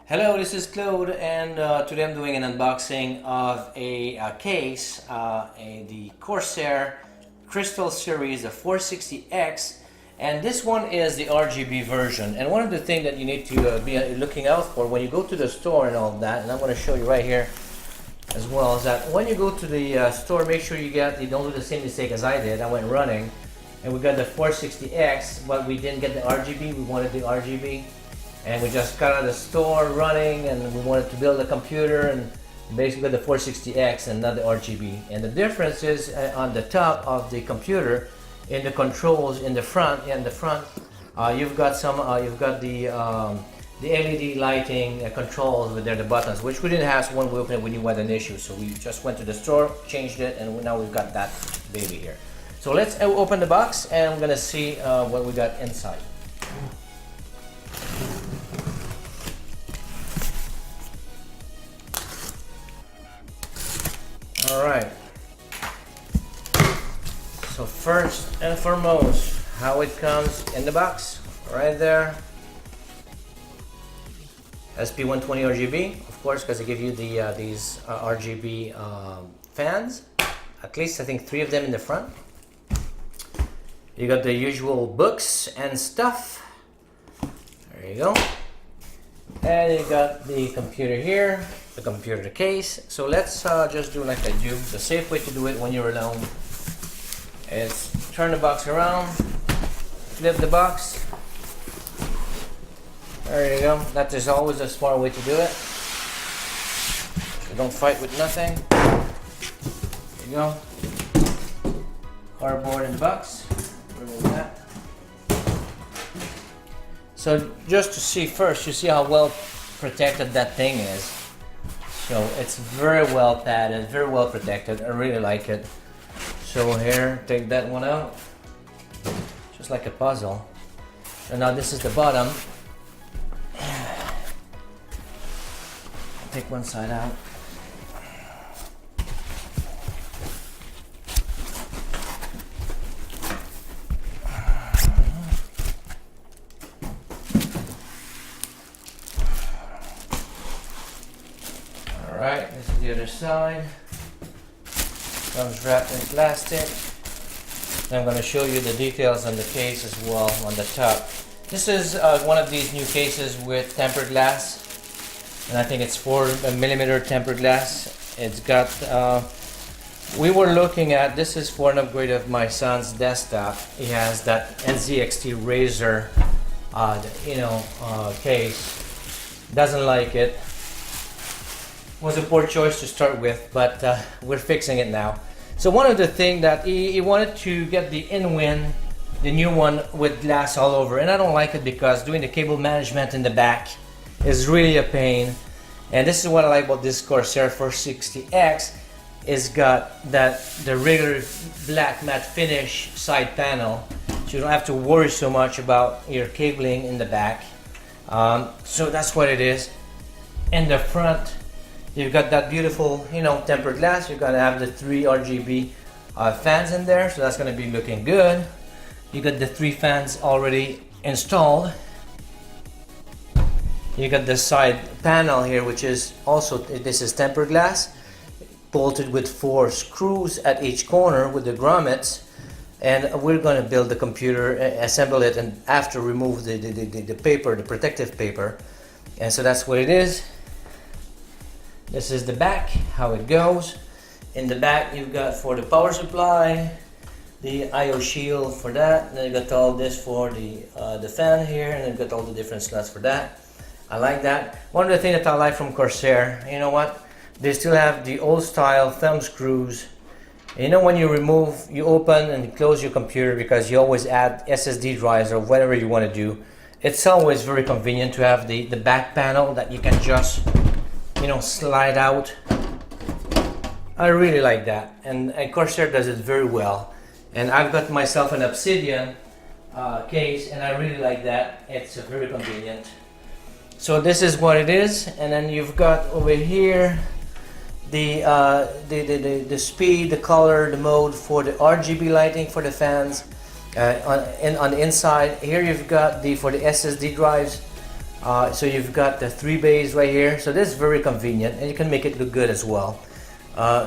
Hello, this is Claude, and today I'm doing an unboxing of a case, the Corsair Crystal Series, the 460X, and this one is the RGB version. And one of the things that you need to be looking out for when you go to the store and all that, and I'm going to show you right here as well, is that when you go to the store, make sure you don't do the same mistake as I did. I went running, and we got the 460X, but we didn't get the RGB. We wanted the RGB. And we just got out of the store running, and we wanted to build a computer, and basically the 460X and not the RGB. And the difference is on the top of the computer, in the controls in the front. You've got the LED lighting controls with there, the buttons, which we didn't have. So when we opened it, we knew we had an issue. So we just went to the store, changed it, and now we've got that baby here. So let's open the box, and I'm gonna see what we got inside. Alright, so first and foremost, how it comes in the box, right there. SP120 RGB, of course, because they give you these RGB fans, at least I think 3 of them in the front. You got the usual books and stuff, there you go. And you got the computer here, the computer case. So let's just do like I do. The safe way to do it when you're alone is turn the box around, flip the box. There you go. That is always a smart way to do it. So don't fight with nothing. There you go. Cardboard in the box. Remove that. So just to see first, you see how well protected that thing is. So it's very well padded, very well protected. I really like it. So here, take that one out. Just like a puzzle. And now this is the bottom. Take one side out. Alright, this is the other side. Comes wrapped in plastic. I'm going to show you the details on the case as well on the top. This is one of these new cases with tempered glass, and I think it's 4mm tempered glass. It's got, we were looking at, this is for an upgrade of my son's desktop. He has that NZXT Razer, case. Doesn't like it. Was a poor choice to start with, but we're fixing it now. So one of the things that he wanted to get the InWin, the new one with glass all over, and I don't like it because doing the cable management in the back is really a pain. And this is what I like about this Corsair 460X. It's got the regular black matte finish side panel, so you don't have to worry so much about your cabling in the back. So that's what it is. In the front, you've got that beautiful, tempered glass. You're gonna have the 3 RGB fans in there, so that's gonna be looking good. You got the 3 fans already installed. You got the side panel here, which is also, this is tempered glass, bolted with 4 screws at each corner with the grommets. And we're gonna build the computer, assemble it, and after remove the paper, the protective paper. And so that's what it is. This is the back, how it goes. In the back, you've got for the power supply, the I/O shield for that. Then you got all this for the fan here, and you've got all the different slots for that. I like that. One of the things that I like from Corsair, you know what? They still have the old style thumb screws. When you open and close your computer, because you always add SSD drives or whatever you want to do, it's always very convenient to have the back panel that you can just slide out. I really like that, and Corsair does it very well. And I've got myself an Obsidian case, and I really like that. It's very convenient. So this is what it is, and then you've got over here the speed, the color, the mode for the RGB lighting for the fans. On the inside here you've got for the SSD drives, So you've got the 3 bays right here. So this is very convenient, and you can make it look good as well.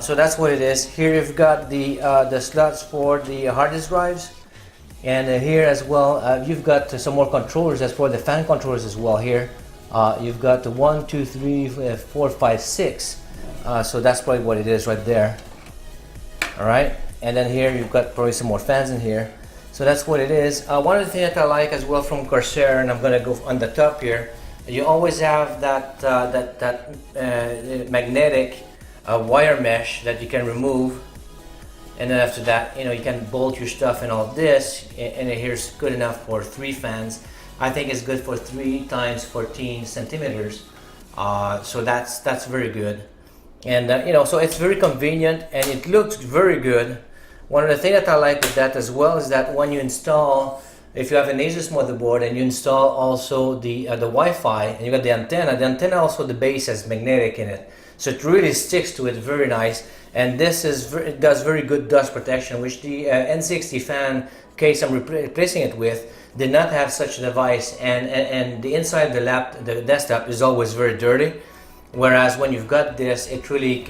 So that's what it is. Here you've got the slots for the hard disk drives, and here as well you've got some more controllers as for the fan controllers as well. Here you've got the 1, 2, 3, 4, 5, 6. So that's probably what it is right there. All right, and then here you've got probably some more fans in here. So that's what it is. One of the things that I like as well from Corsair, and I'm gonna go on the top here, you always have that magnetic wire mesh that you can remove, and then after that, you know, you can bolt your stuff and all this, and here's good enough for 3 fans. I think it's good for 3 times 14 centimeters. So that's very good, and you know, so it's very convenient and it looks very good. One of the things that I like with that as well is that when you install, if you have an Asus motherboard and you install also the Wi-Fi, and you got the antenna also, the base has magnetic in it, so it really sticks to it very nice. And this is it does very good dust protection, which the N60 fan case I'm replacing it with did not have such a device, and the inside of the desktop is always very dirty, whereas when you've got this, it really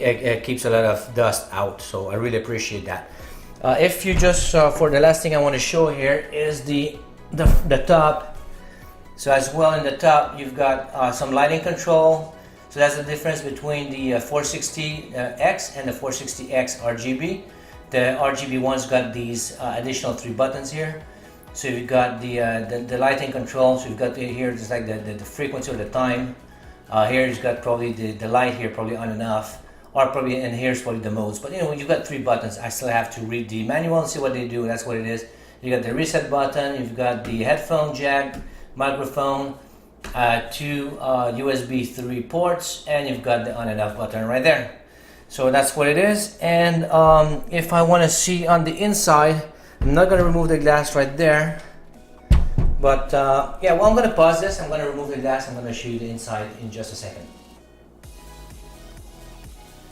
keeps a lot of dust out. So I really appreciate that. If you just for the last thing I want to show here is the top. So as well, in the top you've got some lighting control. So that's the difference between the 460X and the 460X RGB. The RGB one's got these additional 3 buttons here. So you've got the lighting control. So you've got here just like the frequency or the time. Here you've got probably the light here probably on and off. Or probably, and here's probably the modes. But you know, you've got 3 buttons. I still have to read the manual and see what they do. That's what it is. You got the reset button. You've got the headphone jack, microphone, 2 USB 3 ports, and you've got the on and off button right there. So that's what it is. And if I want to see on the inside, I'm not going to remove the glass right there. But yeah, well, I'm going to pause this. I'm going to remove the glass. I'm going to show you the inside in just a second.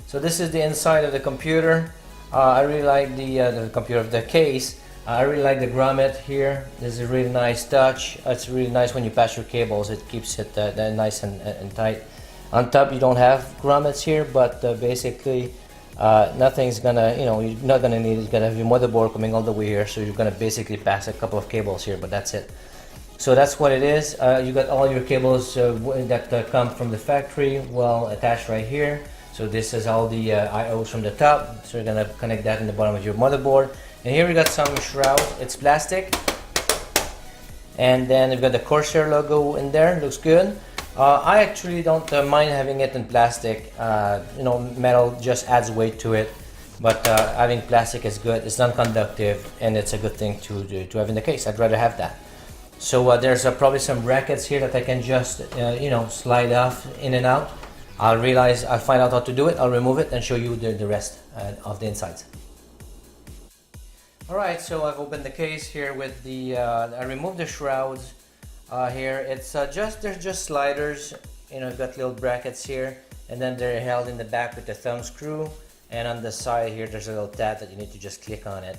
So this is the inside of the computer. I really like the computer of the case. I really like the grommet here. This is a really nice touch. It's really nice when you pass your cables. It keeps it nice and tight. On top you don't have grommets here, but basically nothing's gonna, you know, you're not gonna need it. You're gonna have your motherboard coming all the way here, so you're gonna basically pass a couple of cables here, but that's it. So that's what it is. You got all your cables that come from the factory well attached right here. So this is all the IOs from the top. So you're gonna connect that in the bottom of your motherboard. And here we got some shroud. It's plastic. And then we've got the Corsair logo in there. Looks good. I actually don't mind having it in plastic. You know, metal just adds weight to it. But having plastic is good. It's non-conductive, and it's a good thing to have in the case. I'd rather have that. So there's probably some brackets here that I can just you know, slide off in and out. I'll find out how to do it. I'll remove it and show you the rest of the insides. Alright, so I've opened the case here with the, I removed the shrouds here. It's they're just sliders, you know, you've got little brackets here, and then they're held in the back with the thumb screw, and on the side here there's a little tab that you need to just click on it,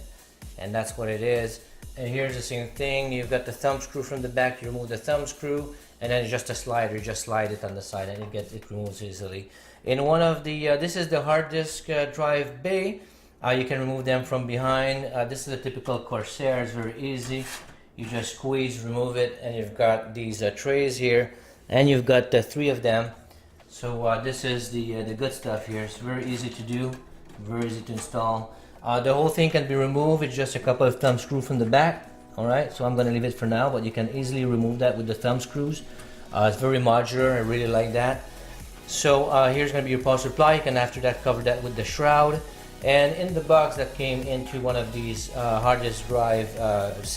and that's what it is. And here's the same thing, you've got the thumb screw from the back, you remove the thumb screw, and then it's just a slider, you just slide it on the side and it removes easily. In one of the, this is the hard disk drive bay. You can remove them from behind. This is a typical Corsair, it's very easy. You just squeeze, remove it, and you've got these trays here, and you've got 3 of them. So this is the good stuff here. It's very easy to do, very easy to install. The whole thing can be removed. It's just a couple of thumb screws from the back. Alright, so I'm going to leave it for now, but you can easily remove that with the thumb screws. It's very modular, I really like that. So here's going to be your power supply. You can after that cover that with the shroud. And in the box that came into one of these hard disk drive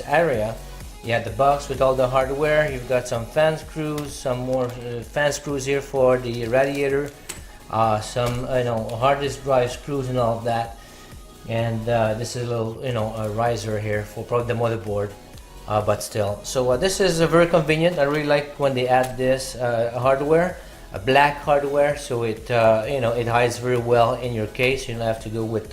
area, you have the box with all the hardware. You've got some fan screws, some more fan screws here for the radiator, some hard disk drive screws and all of that. And this is a little a riser here for probably the motherboard, but still. So this is very convenient. I really like when they add this hardware. A black hardware, so it it hides very well in your case. You don't have to go with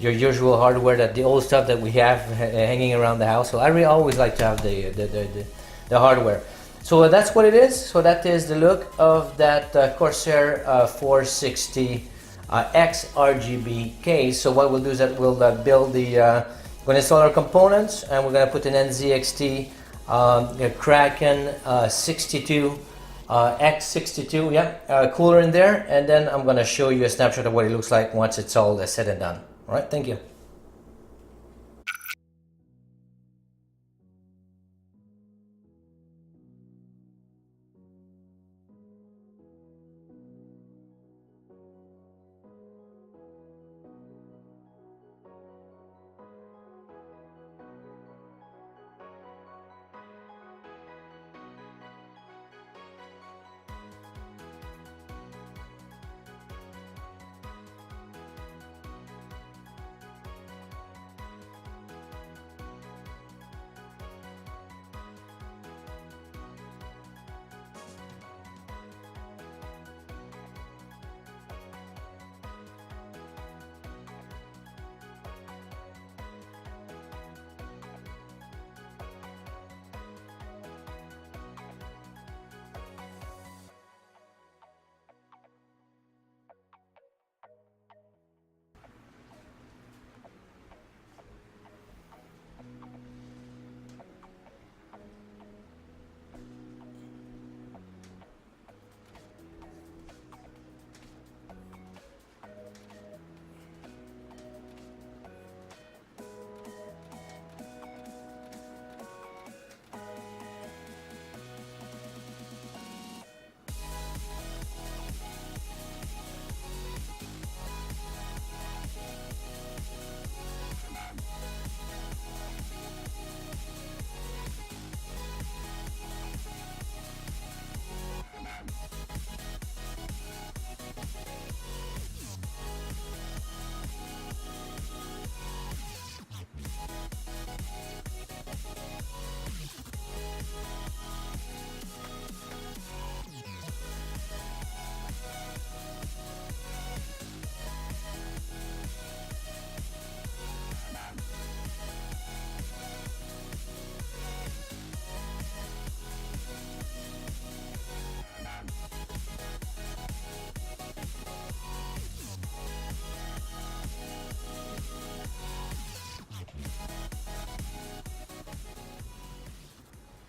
your usual hardware, the old stuff that we have hanging around the house. So I really always like to have the hardware. So that's what it is. So that is the look of that Corsair 460 X RGB case. So what we'll do is that we'll build the, we're gonna install our components, and we're gonna put an NZXT Kraken 62 X62, yeah, cooler in there, and then I'm gonna show you a snapshot of what it looks like once it's all said and done. All right, thank you.